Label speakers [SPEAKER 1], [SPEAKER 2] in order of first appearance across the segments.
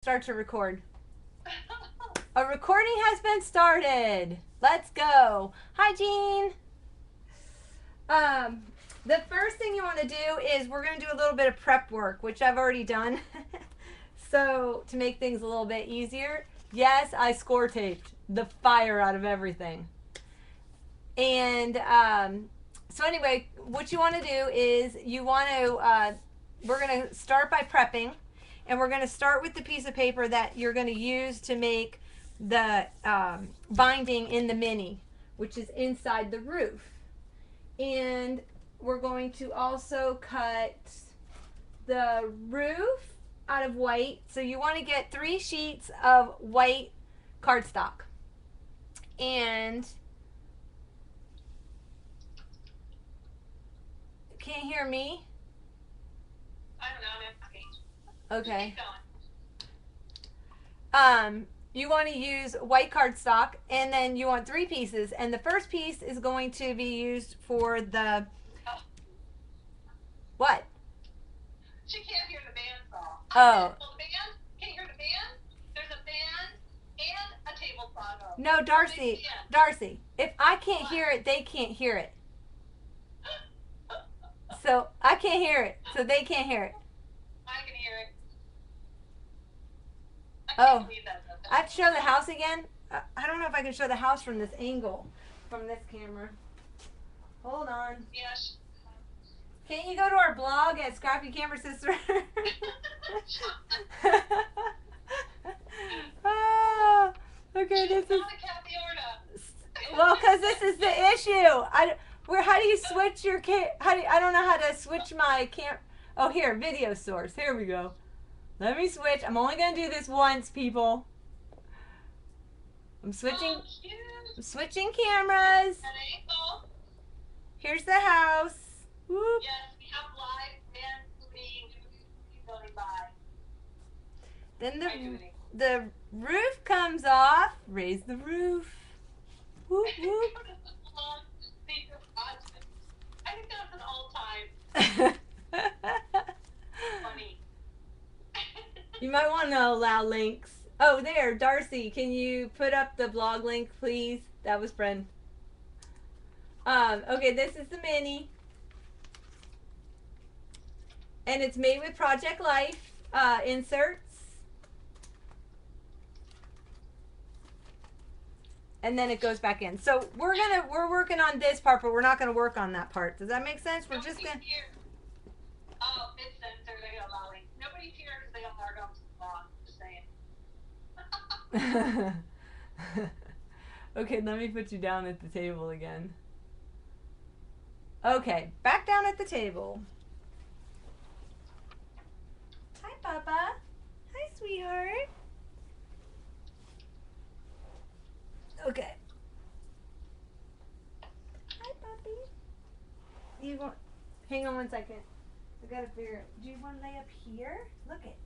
[SPEAKER 1] Start to record. A recording has been started. Let's go. Hi, Jean. The first thing you want to do is we're going to do a little bit of prep work, which I've already done. So to make things a little bit easier, yes, I score taped the fire out of everything. And so anyway, what you want to do is you want to, we're going to start by prepping. And we're going to start with the piece of paper that you're going to use to make the binding in the mini, which is inside the roof. And we're going to also cut the roof out of white. So you want to get 3 sheets of white cardstock. And can't hear me?
[SPEAKER 2] I don't know, I'm asking.
[SPEAKER 1] Okay.
[SPEAKER 2] Keep going.
[SPEAKER 1] You want to use white cardstock, and then you want 3 pieces, and the first piece is going to be used for the what?
[SPEAKER 2] She can't hear the bandsaw.
[SPEAKER 1] Oh.
[SPEAKER 2] Well, the band, can you hear the band? There's a band and a table saw.
[SPEAKER 1] No, Darcy. Darcy, if I can't hear it, they can't hear it. So I can't hear it, so they can't hear it.
[SPEAKER 2] I can hear it. I
[SPEAKER 1] Oh.
[SPEAKER 2] can't believe that.
[SPEAKER 1] I have to show the house again. I don't know if I can show the house from this angle, from this camera. Hold on.
[SPEAKER 2] Yes.
[SPEAKER 1] Can't you go to our blog at ScrappyCamperSisters? Oh, okay, this is.
[SPEAKER 2] Not a Capiorna.
[SPEAKER 1] Well, because this is the issue. How do you switch your I don't know how to switch my Oh, here, video source. Here we go. Let me switch. I'm only gonna do this once, people. I'm switching.
[SPEAKER 2] Oh, cute.
[SPEAKER 1] I'm switching cameras.
[SPEAKER 2] An ankle.
[SPEAKER 1] Here's the house. Whoop.
[SPEAKER 2] Yes, we have live band moving going by.
[SPEAKER 1] Then the roof comes off. Raise the roof. Whoop whoop.
[SPEAKER 2] I think that's an all-time funny.
[SPEAKER 1] You might want to allow links. Oh, there, Darcy. Can you put up the blog link, please? That was Bren. Okay, this is the mini, and it's made with Project Life inserts. And then it goes back in. So we're working on this part, but we're not gonna work on that part. Does that make sense? We're just gonna.
[SPEAKER 2] Oh, it's censored. I got allowing. Nobody's here because they don't mark up the law. Just saying.
[SPEAKER 1] Okay, let me put you down at the table again. Okay, back down at the table. Hi, Papa. Hi, sweetheart. Okay. Hi, puppy. You want? Hang on one second. I gotta figure out. Do you want to lay up here? Look it.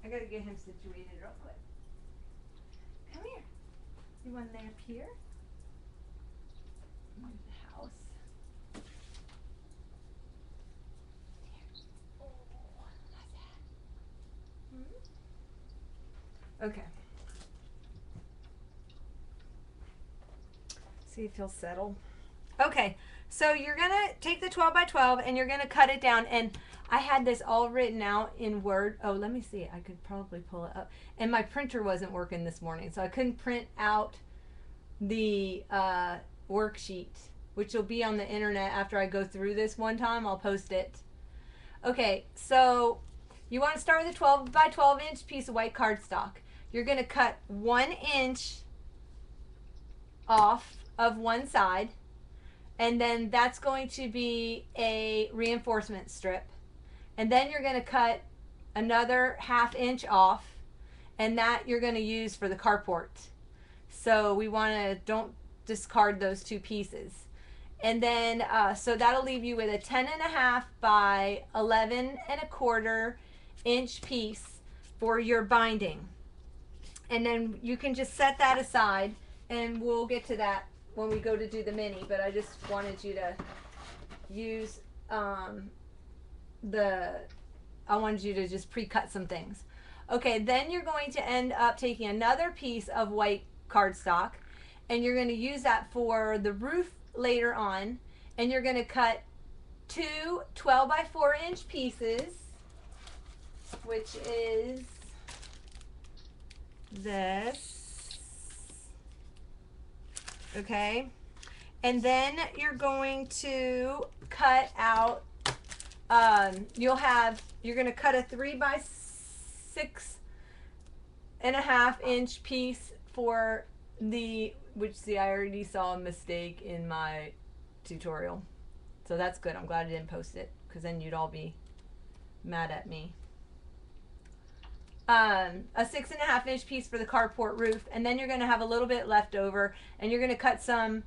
[SPEAKER 1] I gotta get him situated real quick. Come here. You want to lay up here? Move the house. Here. Oh, how's that? Okay. See if he'll settle. Okay, so you're gonna take the 12 by 12 and you're gonna cut it down. And I had this all written out in Word. Oh, let me see. I could probably pull it up. And my printer wasn't working this morning, so I couldn't print out the worksheet, which will be on the internet after I go through this one time. I'll post it. Okay, so you want to start with a 12 by 12 inch piece of white cardstock. You're gonna cut 1 inch off of one side, and then that's going to be a reinforcement strip, and then you're going to cut another 1/2 inch off, and that you're going to use for the carport. So we want to don't discard those 2 pieces. And then so that'll leave you with a 10.5 by 11.25 inch piece for your binding. And then you can just set that aside, and we'll get to that when we go to do the mini, but I just wanted you to use I wanted you to just pre-cut some things. Okay, then you're going to end up taking another piece of white cardstock and you're going to use that for the roof later on. And you're going to cut two 12 by 4 inch pieces, which is this. Okay. And then you're going to cut out, you're going to cut a 3 by 6.5 inch piece for which see, I already saw a mistake in my tutorial. So that's good. I'm glad I didn't post it because then you'd all be mad at me. A 6.5 inch piece for the carport roof, and then you're going to have a little bit left over, and you're going to cut some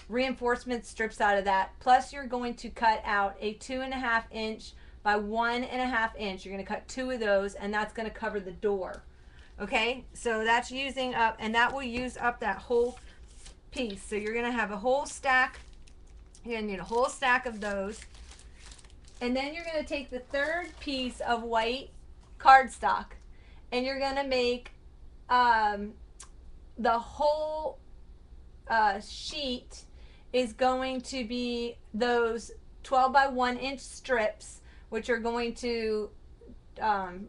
[SPEAKER 1] reinforcement strips out of that. Plus, you're going to cut out a 2.5 inch by 1.5 inch. You're going to cut 2 of those, and that's going to cover the door. Okay, so that's using up, and that will use up that whole piece. So you're going to have a whole stack. You're going to need a whole stack of those. And then you're going to take the third piece of white cardstock and you're going to make the whole sheet is going to be those 12 by 1 inch strips, which are going to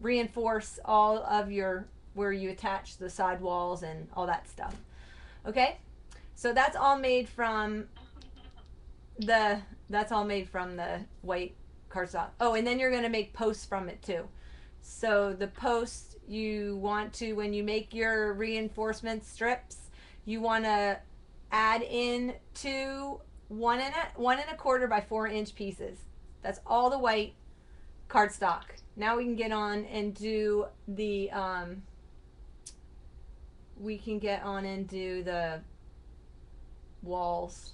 [SPEAKER 1] reinforce all of your where you attach the side walls and all that stuff. Okay, so that's all made from the white cardstock. Oh, and then you're going to make posts from it too. So the posts you want to, when you make your reinforcement strips, you want to add in 2 1.25 by 4 inch pieces. That's all the white cardstock. Now we can get on and do the walls.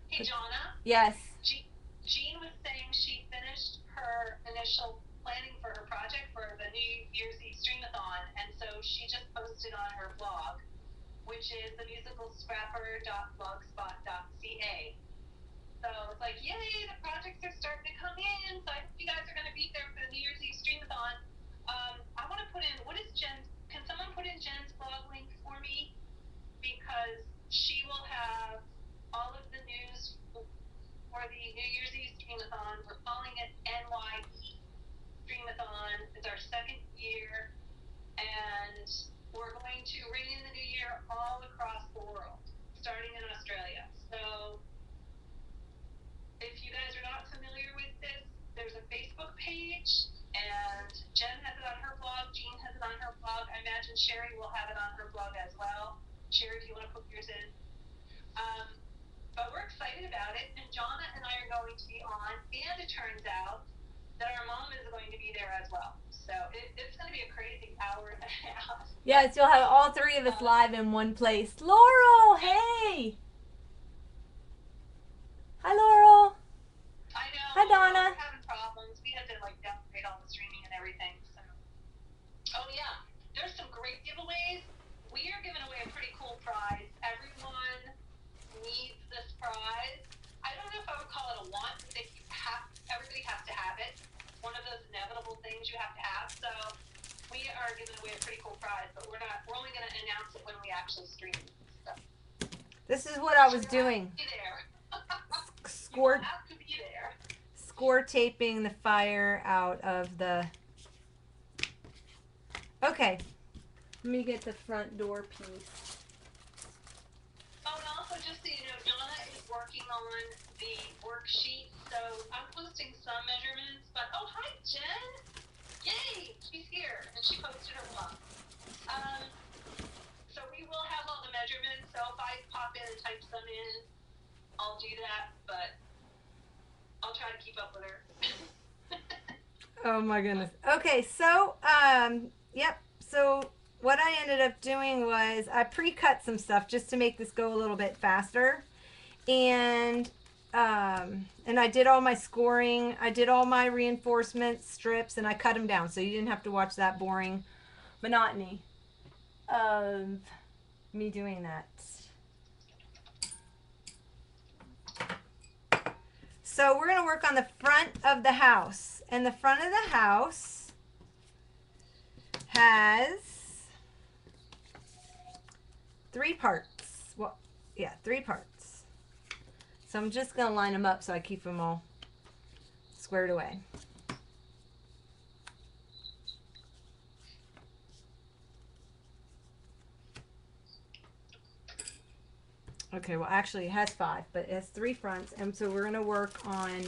[SPEAKER 2] Hey, Jonna?
[SPEAKER 1] Yes.
[SPEAKER 2] Jean was saying she finished her initial planning for her project for the New Year's Eve Streamathon, and so she just posted on her blog, which is themusicalscrapper.blogspot.ca. So it's like, yay, the projects are starting to come in, so I hope you guys are going to be there for the New Year's Eve Streamathon. I want to put in, can someone put in Jen's blog link for me? Because she will have all of the news for the New Year's Eve Streamathon. We're calling it NYE Streamathon. It's our second year, and we're going to ring in the new year all across the world, starting in Australia. So if you guys are not familiar with this, there's a Facebook page, and Jen has it on her blog, Jean has it on her blog. I imagine Sherry will have it on her blog as well. Sherry, if you want to put yours in. But we're excited about it, and Jonna and I are going to be on, and it turns out that our mom is going to be there as well. So it's going to be a crazy hour and a half.
[SPEAKER 1] Yes, you'll have all 3 of us live in one place. Laurel, hey! Hi, Laurel.
[SPEAKER 2] I know.
[SPEAKER 1] Hi, Donna.
[SPEAKER 2] We're having problems. We had to downgrade all the streaming and everything. So. Oh yeah, there's some great giveaways. We are giving away a pretty cool prize. Everyone needs this prize. I don't know if I would call it a want. Everybody has to have it. One of those inevitable things you have to have. So we are giving away a pretty cool prize, but we're only going to announce it when we actually stream. So.
[SPEAKER 1] This is what I was doing.
[SPEAKER 2] Be there.
[SPEAKER 1] Have
[SPEAKER 2] to be there.
[SPEAKER 1] Score taping the fire out of the. Okay, let me get the front door piece.
[SPEAKER 2] Oh, and also just so you know, Jonna is working on the worksheet, so I'm posting some measurements, but oh, hi, Jen! Yay! She's here, and she posted her blog. So we will have all the measurements, so if I pop in and type some in, I'll do that, but I'll try to keep up with her.
[SPEAKER 1] Oh my goodness. Okay, so, yep, so what I ended up doing was I pre-cut some stuff just to make this go a little bit faster. And I did all my scoring. I did all my reinforcement strips and I cut them down so you didn't have to watch that boring monotony of me doing that. So we're going to work on the front of the house. And the front of the house 3 parts. Well, yeah, 3 parts. So I'm just going to line them up so I keep them all squared away. Okay, well actually it has 5, but it has 3 fronts, and so we're going to work on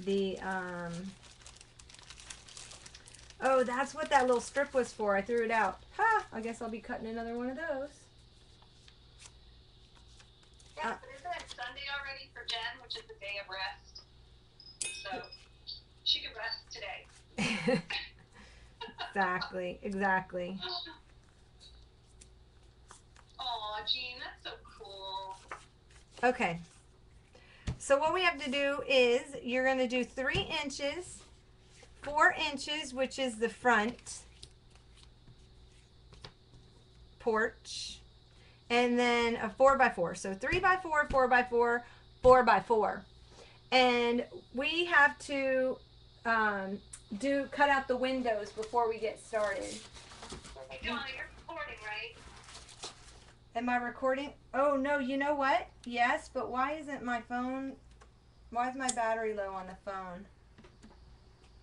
[SPEAKER 1] the, oh, that's what that little strip was for. I threw it out. Ha! I guess I'll be cutting another one of those.
[SPEAKER 2] Yeah, but isn't it Sunday already for Jen, which is the day of rest? So she could rest today.
[SPEAKER 1] Exactly, exactly.
[SPEAKER 2] Aw, Jean, that's so cool.
[SPEAKER 1] Okay. So what we have to do is you're going to do 3 inches, 4 inches, which is the front porch, and then a 4x4. So 3x4, 4x4, 4x4. And we have to cut out the windows before we get started.
[SPEAKER 2] Hey, Donna, you're recording, right?
[SPEAKER 1] Am I recording? Oh no, you know what? Yes, but why isn't my phone, why is my battery low on the phone?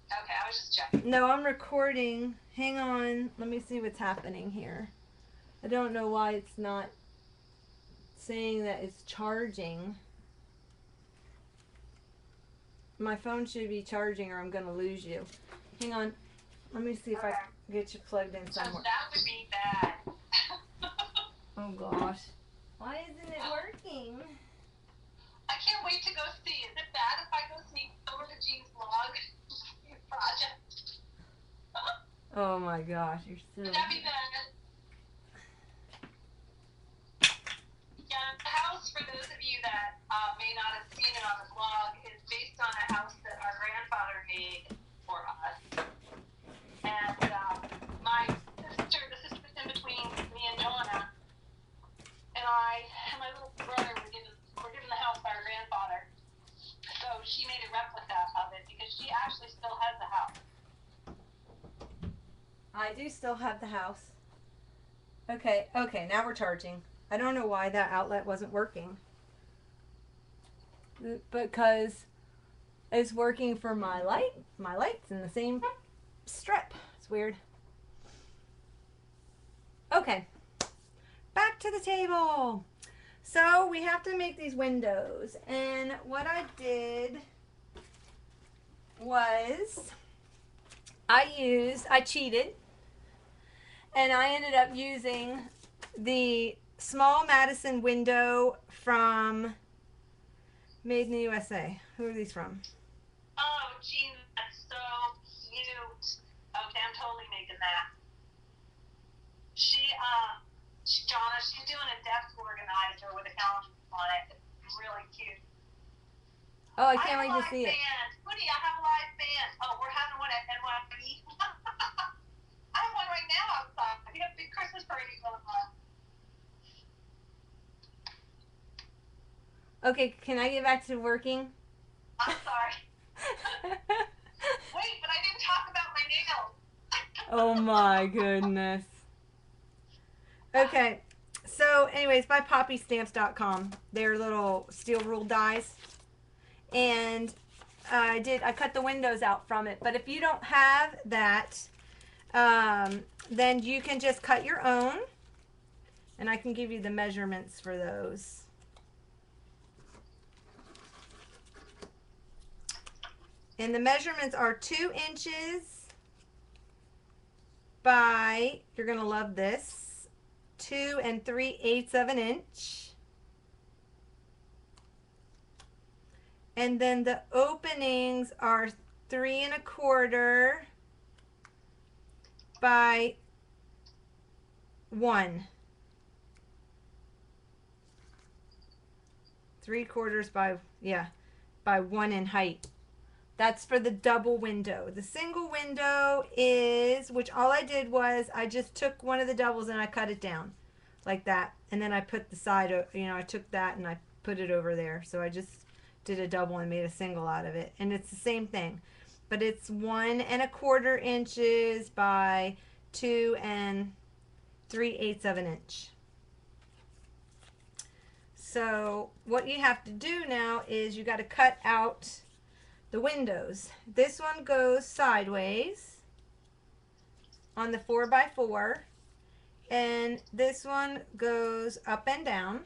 [SPEAKER 2] Okay, I was just checking.
[SPEAKER 1] No, I'm recording. Hang on. Let me see what's happening here. I don't know why it's not saying that it's charging. My phone should be charging or I'm going to lose you. Hang on. Let me see if I can get you plugged in somewhere.
[SPEAKER 2] That would be bad.
[SPEAKER 1] Oh gosh. Why isn't it working?
[SPEAKER 2] I can't wait to go see. Is it bad if I go sneak over to Jean's vlog project?
[SPEAKER 1] Oh my gosh, you're so...
[SPEAKER 2] Would that be bad? Yeah, the house, for those of you that may not have seen it on the vlog, is based on a house that our grandfather made for us. And my sister, the sister in between me and Joanna, and I and my little brother were given the house by our grandfather. So she made a replica of it because she actually still has the house.
[SPEAKER 1] I do still have the house. Okay, now we're charging. I don't know why that outlet wasn't working. Because it's working for my light's in the same strip. It's weird. Okay, back to the table. So we have to make these windows, and what I did was I cheated, and I ended up using the small Madison window from Made in the USA. Who are these from?
[SPEAKER 2] Oh, Jean, that's so cute. Okay, I'm totally making that. Donna, she's doing a desk organizer with a calendar on it. It's really cute.
[SPEAKER 1] Oh, I can't wait to see it.
[SPEAKER 2] Woody, I have a live band. Oh, we're having one at NYP. I have one right now outside. We have a big Christmas party going on.
[SPEAKER 1] Okay, can I get back to working?
[SPEAKER 2] I'm sorry. Wait, but I didn't talk about my nails.
[SPEAKER 1] Oh my goodness. Okay, so anyways, by poppystamps.com. They're little steel ruled dies. And I cut the windows out from it. But if you don't have that, then you can just cut your own. And I can give you the measurements for those. And the measurements are 2 inches by, you're going to love this, 2 3/8 of an inch. And then the openings are 3 1/4 by 1. 3/4 by 1 in height. That's for the double window. The single window is, which all I did was I just took one of the doubles and I cut it down like that. And then I put the side, I took that and I put it over there. So I just did a double and made a single out of it. And it's the same thing. But it's 1 1/4 inches by 2 3/8 of an inch. So what you have to do now is you got to cut out the windows. This one goes sideways on the 4x4, and this one goes up and down.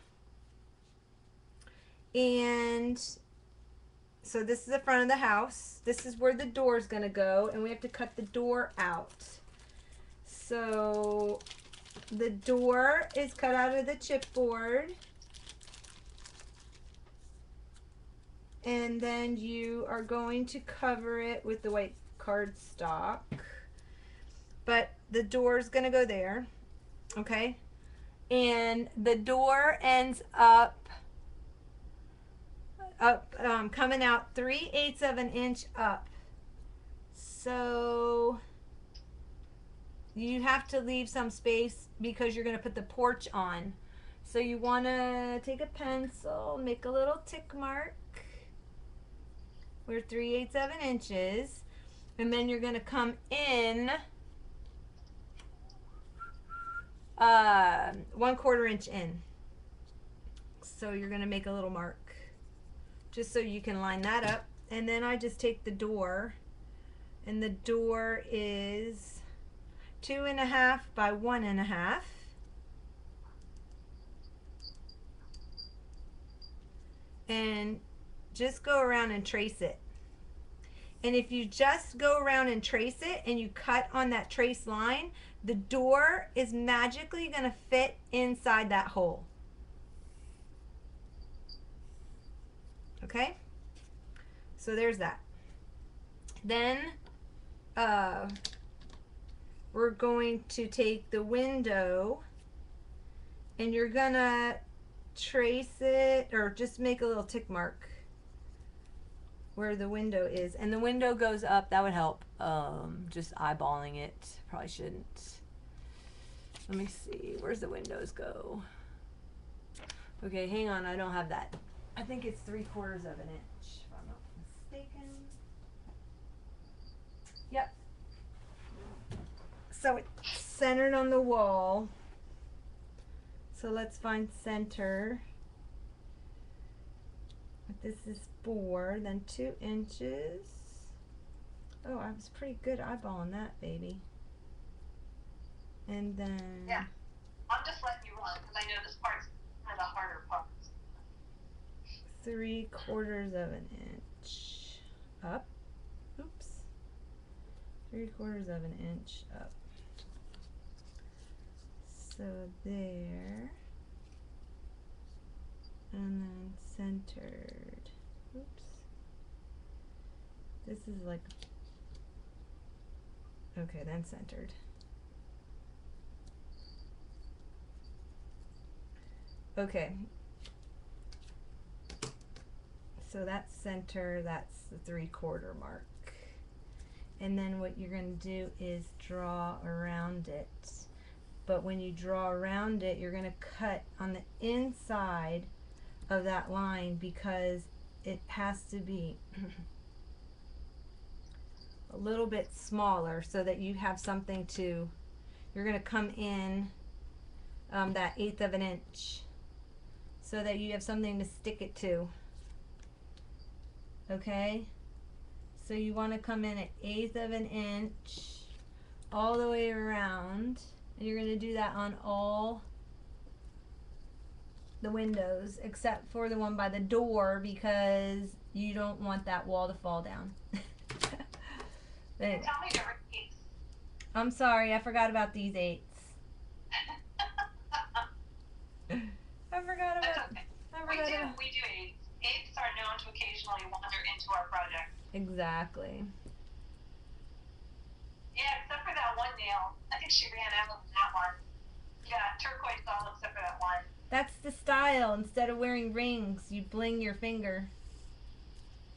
[SPEAKER 1] And so this is the front of the house. This is where the door is going to go, and we have to cut the door out. So the door is cut out of the chipboard. And then you are going to cover it with the white cardstock. But the door is going to go there. Okay? And the door ends up coming out 3/8 of an inch up. So you have to leave some space because you're going to put the porch on. So you want to take a pencil, make a little tick mark where 3/8 of an inch is, and then you're going to come in 1/4 inch in. So you're going to make a little mark just so you can line that up. And then I just take the door, and the door is 2.5 by 1.5. And just go around and trace it. And if you just go around and trace it and you cut on that trace line, the door is magically going to fit inside that hole. Okay? So there's that. Then we're going to take the window, and you're going to trace it, or just make a little tick mark where the window is. And the window goes up. That would help. Just eyeballing it. Probably shouldn't. Let me see. Where's the windows go? Okay, hang on. I don't have that. I think it's 3/4 of an inch, if I'm not mistaken. Yep. So it's centered on the wall. So let's find center. This is 4, then 2 inches. Oh, I was pretty good eyeballing that, baby. And then...
[SPEAKER 2] Yeah. I'm just letting you run because I know this part's one of the harder parts.
[SPEAKER 1] 3/4 of an inch up. Oops. 3/4 of an inch up. So there. And then centered. Oops. This is like... Okay, then centered. Okay. So that's center, that's the 3/4 mark. And then what you're going to do is draw around it. But when you draw around it, you're going to cut on the inside of that line because it has to be a little bit smaller so that you have something to, you're going to come in that 1/8 of an inch so that you have something to stick it to. Okay? So you want to come in at 1/8 of an inch all the way around, and you're going to do that on all the windows except for the one by the door because you don't want that wall to fall down. Anyway.
[SPEAKER 2] Tell me your eighths.
[SPEAKER 1] I'm sorry, I forgot about these 8s. I forgot about.
[SPEAKER 2] Okay.
[SPEAKER 1] I forgot about.
[SPEAKER 2] We do eighths. Eighths are known to occasionally wander into our project.
[SPEAKER 1] Exactly.
[SPEAKER 2] Yeah, except for that one nail. I think she ran out of that one. Yeah, turquoise all except for that one.
[SPEAKER 1] That's the style. Instead of wearing rings, you bling your finger.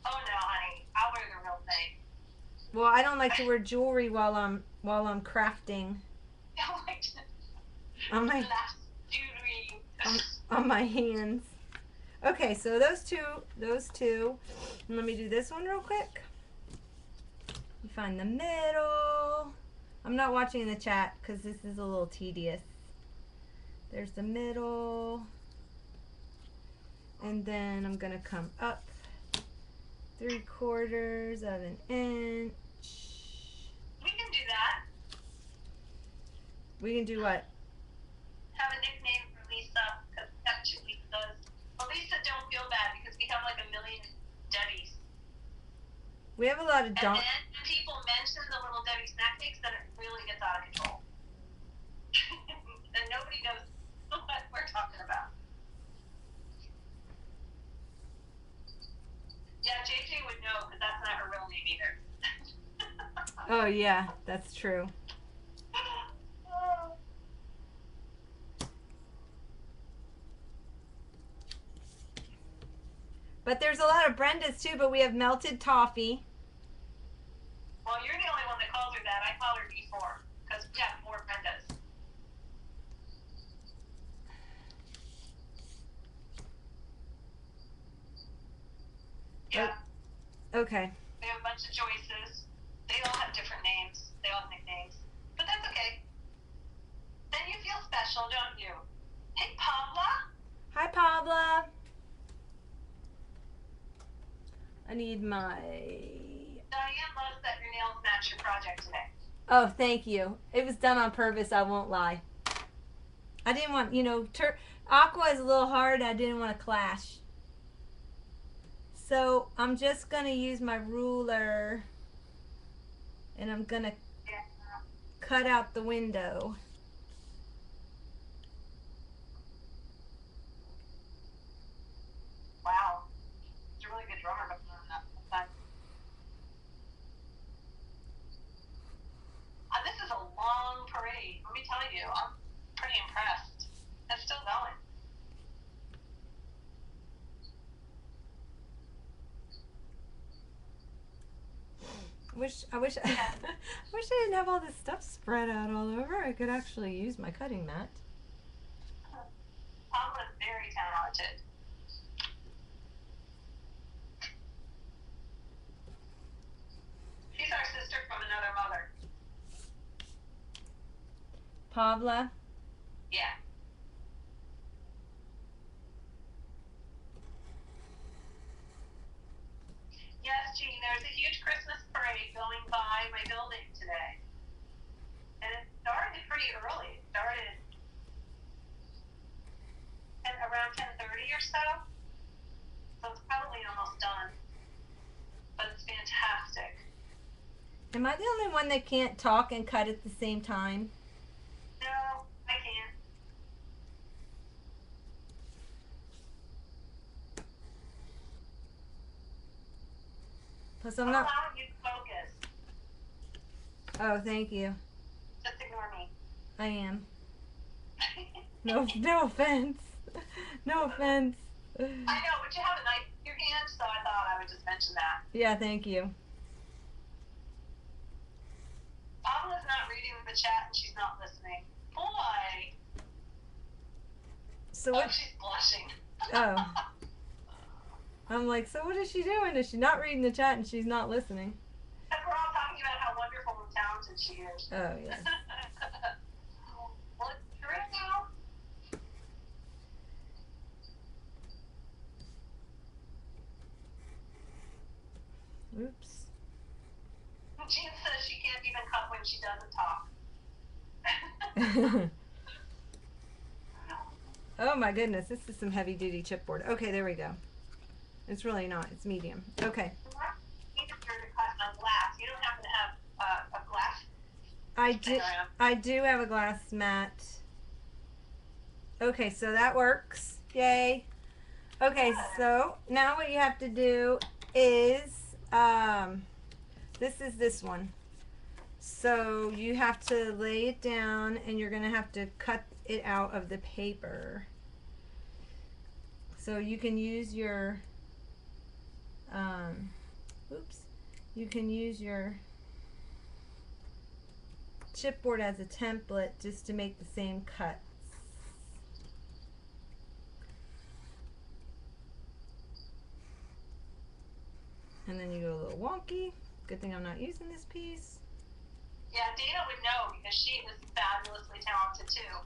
[SPEAKER 2] Oh no, honey. I'll wear the real thing.
[SPEAKER 1] Well, I don't like to wear jewelry while I'm crafting. On my on my hands. Okay, so those two. And let me do this one real quick. You find the middle. I'm not watching the chat because this is a little tedious. There's the middle. And then I'm gonna come up 3/4 of an inch.
[SPEAKER 2] We can do that.
[SPEAKER 1] We can do what?
[SPEAKER 2] Have a nickname for Lisa, because we have 2 Lisas. But Lisa, don't feel bad, because we have like a million Debbies.
[SPEAKER 1] We have a lot of
[SPEAKER 2] And then when people mention the little Debbie snack cakes, then it really gets out of control. And nobody knows what we're talking about. Yeah, JJ would know, because that's not her real name either.
[SPEAKER 1] Oh yeah, that's true. But there's a lot of Brendas too, but we have melted toffee.
[SPEAKER 2] Well, you're the only one that calls her that. I call her B4, because we have 4 Brendas. Yeah.
[SPEAKER 1] Okay.
[SPEAKER 2] We have a bunch of Joyces. They all have different names. They all have nicknames. But that's okay. Then you feel special, don't you? Hey, Pavla.
[SPEAKER 1] Hi, Pavla. I need my...
[SPEAKER 2] Diane loves that your nails match your project today.
[SPEAKER 1] Oh, thank you. It was done on purpose, I won't lie. I didn't want, aqua is a little hard. I didn't want to clash. So I'm just going to use my ruler and I'm going to cut out the window.
[SPEAKER 2] Wow. It's a really good drummer, but this is a long parade. Let me tell you, I'm pretty impressed. It's still going.
[SPEAKER 1] I wish I didn't have all this stuff spread out all over. I could actually use my cutting mat.
[SPEAKER 2] Pamela's very talented. She's our sister from another mother.
[SPEAKER 1] Pavla?
[SPEAKER 2] Yeah. Yes, Jean, there's a huge Christmas parade going by my building today. And it started pretty early. It started at around 10:30 or so. So it's probably almost done. But it's fantastic.
[SPEAKER 1] Am I the only one that can't talk and cut at the same time?
[SPEAKER 2] No, I can't.
[SPEAKER 1] Plus
[SPEAKER 2] I'm allowing you to focus.
[SPEAKER 1] Oh, thank you.
[SPEAKER 2] Just ignore me.
[SPEAKER 1] I am. No offense. No offense.
[SPEAKER 2] I know, but you have a knife in your hand, so I thought I would just mention that.
[SPEAKER 1] Yeah, thank you.
[SPEAKER 2] Pamela's not reading the chat and she's not listening. Boy.
[SPEAKER 1] So what?
[SPEAKER 2] Oh, she's blushing.
[SPEAKER 1] Oh. I'm like, so what is she doing? Is she not reading the chat and she's not listening?
[SPEAKER 2] And we're all talking about how wonderful and talented she is.
[SPEAKER 1] Oh, yeah.
[SPEAKER 2] Well, it's true now.
[SPEAKER 1] Oops.
[SPEAKER 2] Jean says she can't even cut when she doesn't talk.
[SPEAKER 1] Oh my goodness, this is some heavy duty chipboard. Okay, there we go. It's really not, it's medium. Okay.
[SPEAKER 2] You to cut on glass. You don't happen to have a glass?
[SPEAKER 1] I do have a glass mat. Okay, so that works. Yay. Okay, so now what you have to do is, this is this one. So you have to lay it down and you're going to have to cut it out of the paper. So you can use your, you can use your chipboard as a template just to make the same cuts. And then you go a little wonky. Good thing I'm not using this piece.
[SPEAKER 2] Yeah, Dana would know because she is fabulously talented too.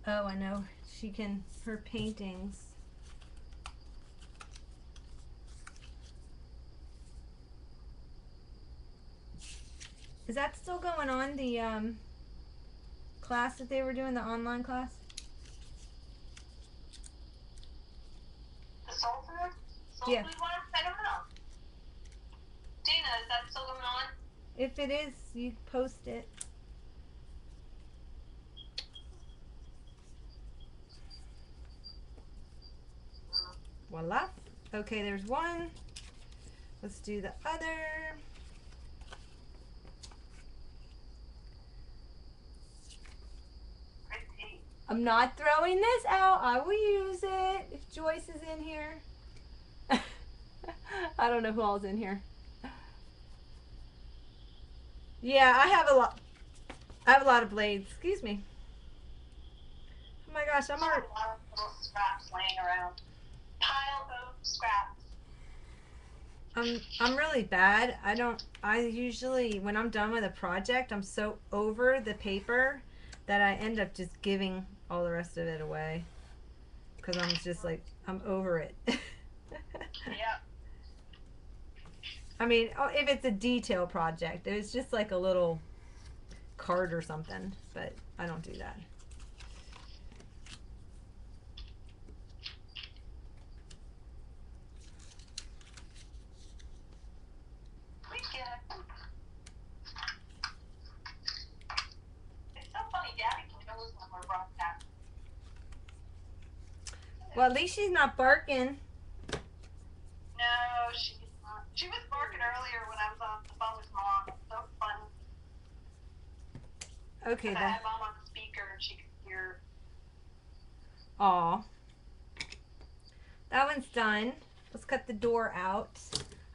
[SPEAKER 1] Oh, I know. she can, her paintings. Is that still going on, the class that they were doing, the online class?
[SPEAKER 2] The soul food? Soul
[SPEAKER 1] Yeah.
[SPEAKER 2] food one? I don't know. Dana, is that still going on?
[SPEAKER 1] If it is, you post it. Voila. Okay, there's one. Let's do the other.
[SPEAKER 2] Pretty.
[SPEAKER 1] I'm not throwing this out. I will use it if Joyce is in here. I don't know who all's in here. Yeah, I have a lot. I have a lot of blades. Excuse me. Oh my gosh, I'm
[SPEAKER 2] I have
[SPEAKER 1] already.
[SPEAKER 2] a lot of little scraps laying around. Pile of scraps.
[SPEAKER 1] I'm really bad. I usually, when I'm done with a project, I'm so over the paper that I end up just giving all the rest of it away. Because I'm just like, I'm over it.
[SPEAKER 2] Yep.
[SPEAKER 1] I mean, if it's a detail project, it's just like a little card or something, but I don't do that.
[SPEAKER 2] We get it. It's so funny, Gabby knows when we're broadcasting.
[SPEAKER 1] Well, at least she's not barking.
[SPEAKER 2] No, she's not. She was barking earlier when I was on the phone with Mom. It was so funny.
[SPEAKER 1] Okay,
[SPEAKER 2] I
[SPEAKER 1] then.
[SPEAKER 2] had Mom on the speaker and she could hear.
[SPEAKER 1] Aw. That one's done. Let's cut the door out.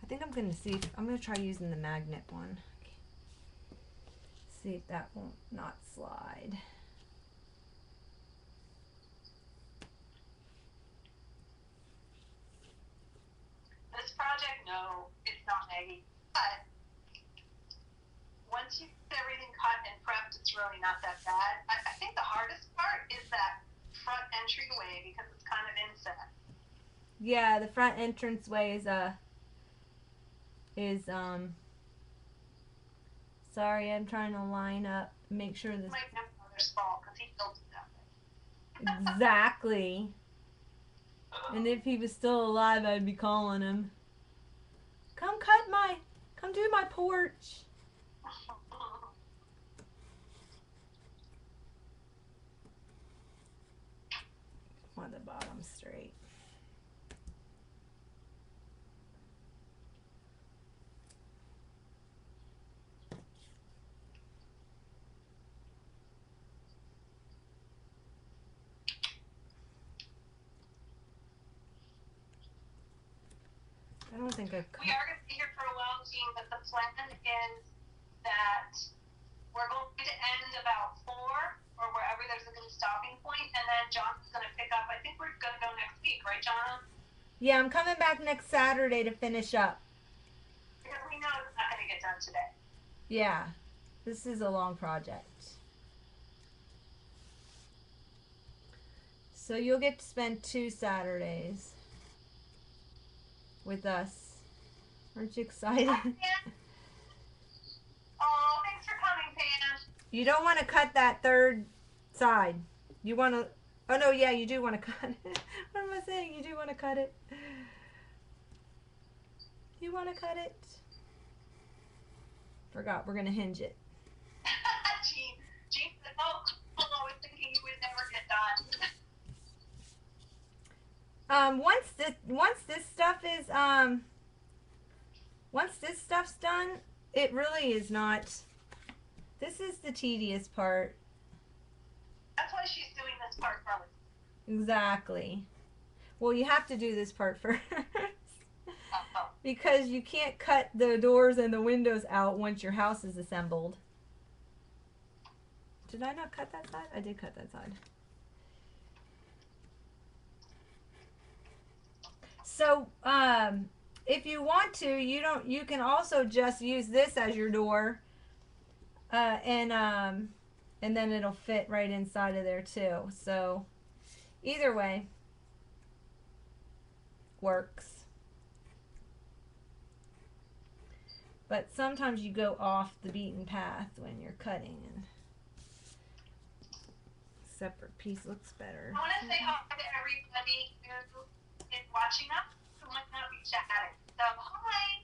[SPEAKER 1] I think I'm going to see if, I'm going to try using the magnet one. See if that won't not slide.
[SPEAKER 2] This project, no, it's not Maggie. But once you get everything cut and prepped, it's really not that bad. I think the hardest part is that front entryway because it's kind of inset.
[SPEAKER 1] Yeah, the front entranceway is sorry, I'm trying to line up, make sure this.
[SPEAKER 2] My grandfather's fault because he built it that way.
[SPEAKER 1] Exactly. And if he was still alive, I'd be calling him. Come do my porch. Want the bottom straight. I don't think I've cut.
[SPEAKER 2] We are going to be here for a while, Jean, but the plan is that we're going to end about 4 or wherever there's a good stopping point, and then John's going to pick up. I think we're going to go next week, right, John?
[SPEAKER 1] Yeah, I'm coming back next Saturday to finish up.
[SPEAKER 2] Because we know it's not going to get done today.
[SPEAKER 1] Yeah, this is a long project. So you'll get to spend 2 Saturdays with us. Aren't you excited?
[SPEAKER 2] Oh, thanks for coming, Pam.
[SPEAKER 1] You don't want to cut that third side. You want to. Oh no, yeah, you do want to cut it. What am I saying? You do want to cut it. You want to cut it? Forgot. We're gonna hinge it.
[SPEAKER 2] Jean said, "Oh, I was thinking you would never get done."
[SPEAKER 1] Once this stuff's done, it really is not. This is the tedious part.
[SPEAKER 2] That's why she's doing this part first.
[SPEAKER 1] Exactly. Well, you have to do this part first.
[SPEAKER 2] Oh.
[SPEAKER 1] Because you can't cut the doors and the windows out once your house is assembled. Did I not cut that side? I did cut that side. So, if you want to, you can also just use this as your door, and then it'll fit right inside of there too. So, Either way works. But sometimes you go off the beaten path when you're cutting, and separate piece looks better.
[SPEAKER 2] I want to say hi to everybody who is watching us who might not be chatting. So, hi.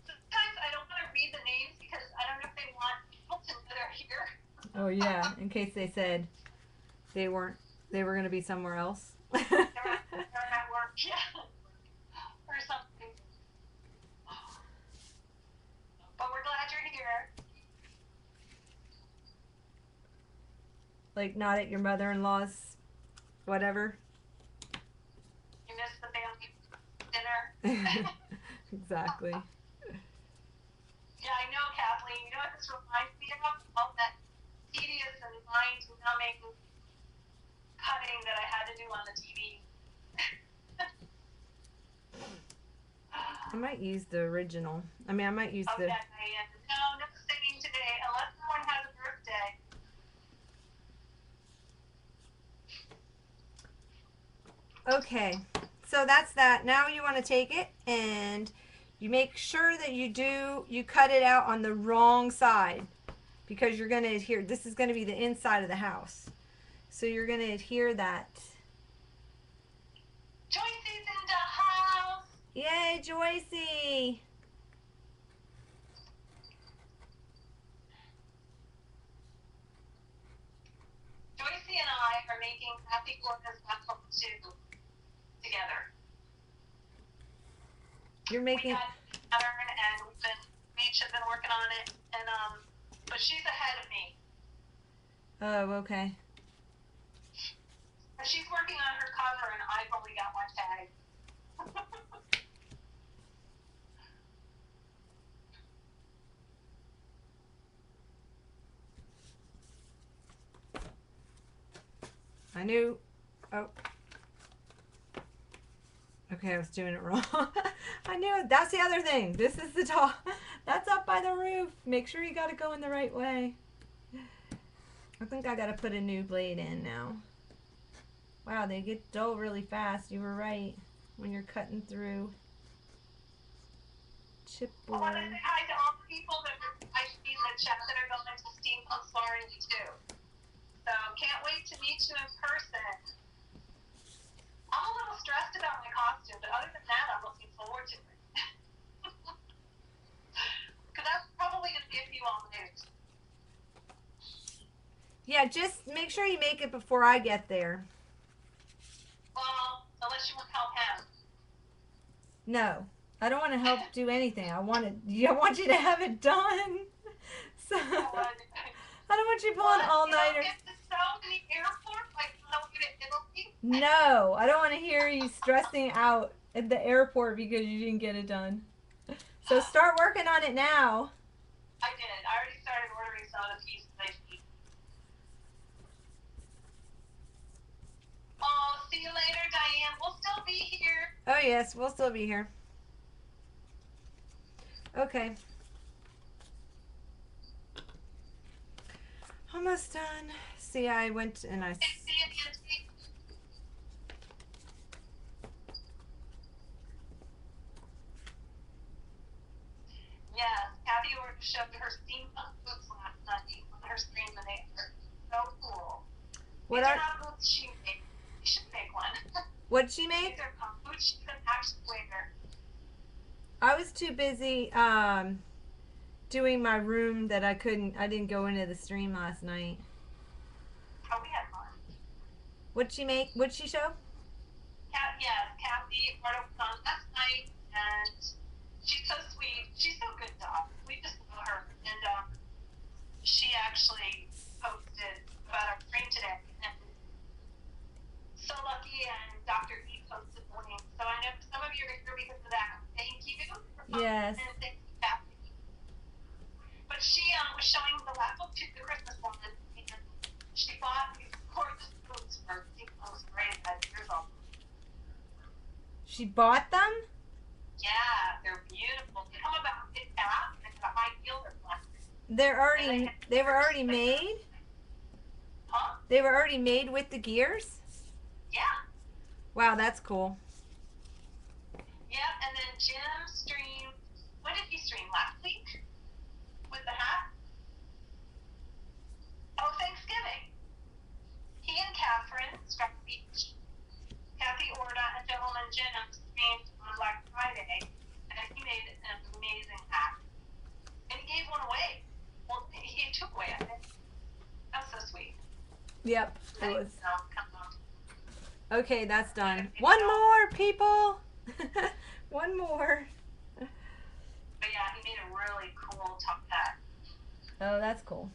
[SPEAKER 2] Sometimes I don't want to read the names because I don't know if they want people to know they're here.
[SPEAKER 1] Oh yeah, in case they said they were going to be somewhere else.
[SPEAKER 2] they're at work, yeah, or something. But we're glad you're here.
[SPEAKER 1] Like not at your mother-in-law's, whatever.
[SPEAKER 2] You missed the family dinner.
[SPEAKER 1] Exactly.
[SPEAKER 2] Yeah, I know, Kathleen. You know what this reminds me of? All that tedious and mind-numbing cutting that I had to do on the TV.
[SPEAKER 1] I might use the original. I mean, I might use
[SPEAKER 2] Okay,
[SPEAKER 1] the...
[SPEAKER 2] Diane. No singing today unless someone has a birthday.
[SPEAKER 1] Okay, so that's that. Now you want to take it and you make sure that you cut it out on the wrong side, because you're going to adhere. This is going to be the inside of the house. So you're going to adhere that.
[SPEAKER 2] Joycey's in the house.
[SPEAKER 1] Yay, Joycey.
[SPEAKER 2] Joycey and I are making Happy Corpus Waffle 2 together.
[SPEAKER 1] You're making...
[SPEAKER 2] We got the pattern and we each have been working on it, and but she's ahead of me.
[SPEAKER 1] Oh, okay.
[SPEAKER 2] She's working on her cover, and I've only got one tag.
[SPEAKER 1] I knew. Oh. Okay, I was doing it wrong. I knew it. That's the other thing. This is the top. That's up by the roof. Make sure you got to go in the right way. I think I got to put a new blade in now. Wow, they get dull really fast. You were right when you're cutting through chipboard.
[SPEAKER 2] I want to say hi to all the people that I see in the chat that are going to Steampunk Soaring too. So can't wait to meet you in person. I'm a little stressed about my costume, but other than that, I'm looking forward to it. Because that's probably going to be a few all night.
[SPEAKER 1] Yeah, just make sure you make it before I get there.
[SPEAKER 2] Well, unless you want to help him.
[SPEAKER 1] No, I don't want to help do anything. I want you to have it done. So I don't want you pulling all-nighter.
[SPEAKER 2] So many airports, like Italy.
[SPEAKER 1] No, I don't want to hear you stressing out at the airport because you didn't get it done. So start working on it now.
[SPEAKER 2] I did. I already started ordering some of the pieces I need. Oh, see you later, Diane. We'll still be here.
[SPEAKER 1] Oh yes, we'll still be here. Okay. Almost done. See, I went and I...
[SPEAKER 2] See you, Nancy. Yeah, Kathy showed her steampunk books last night on her stream, and they are so cool.
[SPEAKER 1] What
[SPEAKER 2] These
[SPEAKER 1] are...
[SPEAKER 2] are not boots she made. You should make one.
[SPEAKER 1] What'd she make?
[SPEAKER 2] These are boots she can actually wear.
[SPEAKER 1] I was too busy doing my room that I didn't go into the stream last night.
[SPEAKER 2] Oh, we had fun.
[SPEAKER 1] What'd she make? What'd she show?
[SPEAKER 2] Kathy ordered on last night, and she's so sweet. She's so good, dog. We just love her. And she actually posted about our stream today, and so lucky, and Dr. E posted the link. So I know some of you are here because of that. Thank you for
[SPEAKER 1] Yes.
[SPEAKER 2] and thank you, Kathy. But she was showing the last book to the Christmas one, and she bought these gorgeous boots for most great years old.
[SPEAKER 1] She bought them?
[SPEAKER 2] Yeah, they're beautiful. They come about fit out, and it's a high heel or plastic.
[SPEAKER 1] They were already made?
[SPEAKER 2] Huh?
[SPEAKER 1] They were already made with the gears?
[SPEAKER 2] Yeah.
[SPEAKER 1] Wow, that's cool.
[SPEAKER 2] Yep, and then Jim streamed, what did he stream, last week? With the hat? Oh, Thanksgiving. He and Catherine, Kathy Orda, and Gentleman Jim streamed on Black Friday, and he made an amazing hat. And he gave one away. Well, he took away, I think. That was so sweet.
[SPEAKER 1] Yep, it was.
[SPEAKER 2] Come on.
[SPEAKER 1] Okay, that's done. One more, people. One more.
[SPEAKER 2] But yeah, he made a really cool top hat.
[SPEAKER 1] Oh, that's cool.